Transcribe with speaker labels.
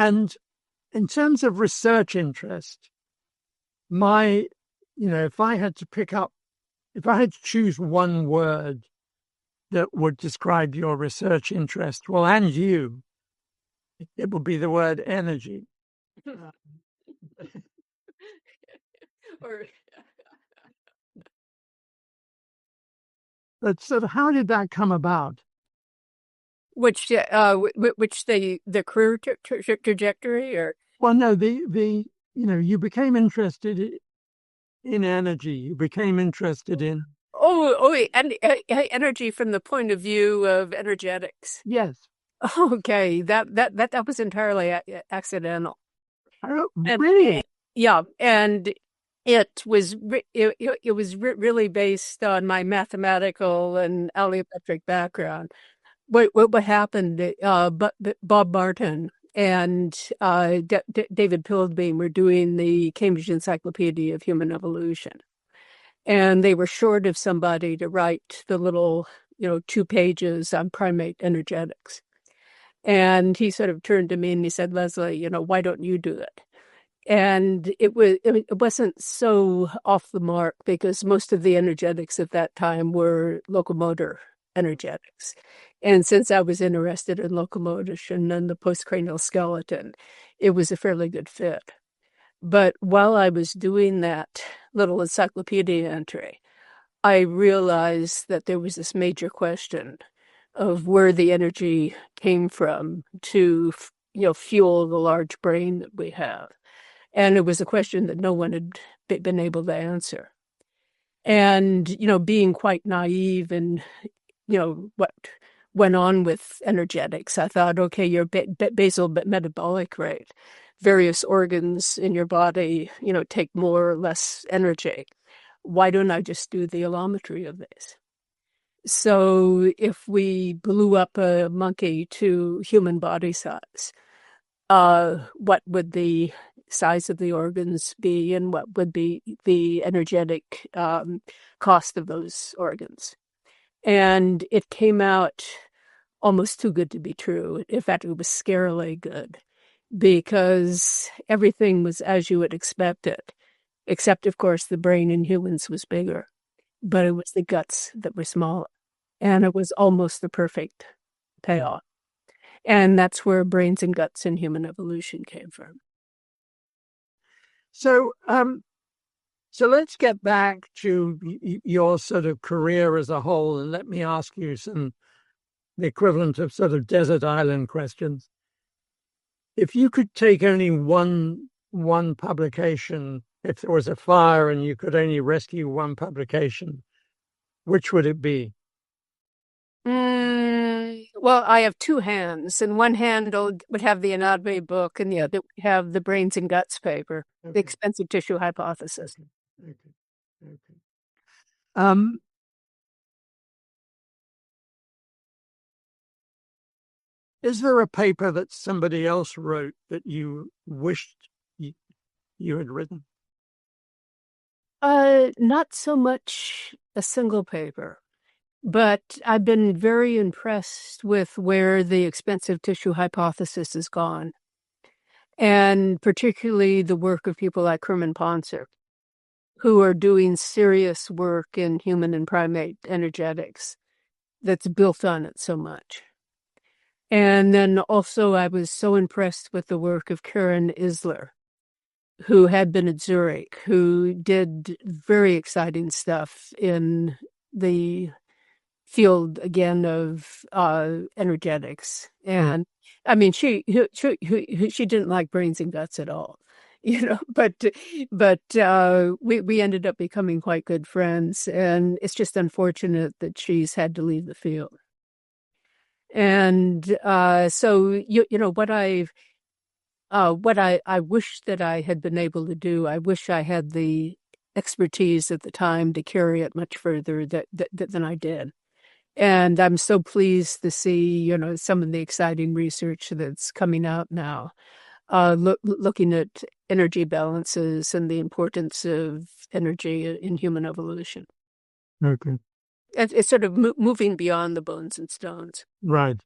Speaker 1: And in terms of research interest, if I had to choose one word that would describe your research interest, well, and you, it would be the word energy.
Speaker 2: Or
Speaker 1: But sort of how did that come about?
Speaker 2: which the career trajectory, or
Speaker 1: Well, no, you became interested in energy. You became interested in
Speaker 2: and energy from the point of view of energetics.
Speaker 1: yes.
Speaker 2: Okay, that was entirely accidental.
Speaker 1: Oh,
Speaker 2: And
Speaker 1: really?
Speaker 2: yeah, and it was really based on my mathematical and allometric background. What happened? But Bob Martin and David Pilbeam were doing the Cambridge Encyclopedia of Human Evolution, and they were short of somebody to write the little 2 pages on primate energetics. And he sort of turned to me and he said, "Leslie, why don't you do it?" And it wasn't so off the mark because most of the energetics at that time were locomotor energetics. And since I was interested in locomotion and the postcranial skeleton, it was a fairly good fit. But while I was doing that little encyclopedia entry, I realized that there was this major question of where the energy came from to, fuel the large brain that we have. And it was a question that no one had been able to answer. And, being quite naive and, what went on with energetics, I thought, okay, your basal metabolic rate, various organs in your body, take more or less energy. Why don't I just do the allometry of this? So if we blew up a monkey to human body size, what would the size of the organs be, and what would be the energetic cost of those organs? And it came out almost too good to be true. In fact, it was scarily good because everything was as you would expect it, except, of course, the brain in humans was bigger, but it was the guts that were smaller. And it was almost the perfect payoff. And that's where brains and guts in human evolution came from.
Speaker 1: So, so let's get back to your sort of career as a whole, and let me ask you the equivalent of sort of desert island questions. If you could take only one publication, if there was a fire and you could only rescue one publication, which would it be?
Speaker 2: Well, I have 2 hands, and one hand would have the anatomy book, and the other would have the brains and guts paper, the expensive tissue hypothesis.
Speaker 1: Okay. Is there a paper that somebody else wrote that you wished you had written?
Speaker 2: Not so much a single paper. But I've been very impressed with where the expensive tissue hypothesis has gone, and particularly the work of people like Herman Poncer, who are doing serious work in human and primate energetics that's built on it so much. And then also I was so impressed with the work of Karen Isler, who had been at Zurich, who did very exciting stuff in the field again of energetics. And I mean, she didn't like brains and guts at all, but we ended up becoming quite good friends, and it's just unfortunate that she's had to leave the field. And so what I wish that I had been able to do, I wish I had the expertise at the time to carry it much further than I did. And I'm so pleased to see, some of the exciting research that's coming out now, looking at energy balances and the importance of energy in human evolution.
Speaker 1: Okay.
Speaker 2: It's sort of moving beyond the bones and stones.
Speaker 1: Right.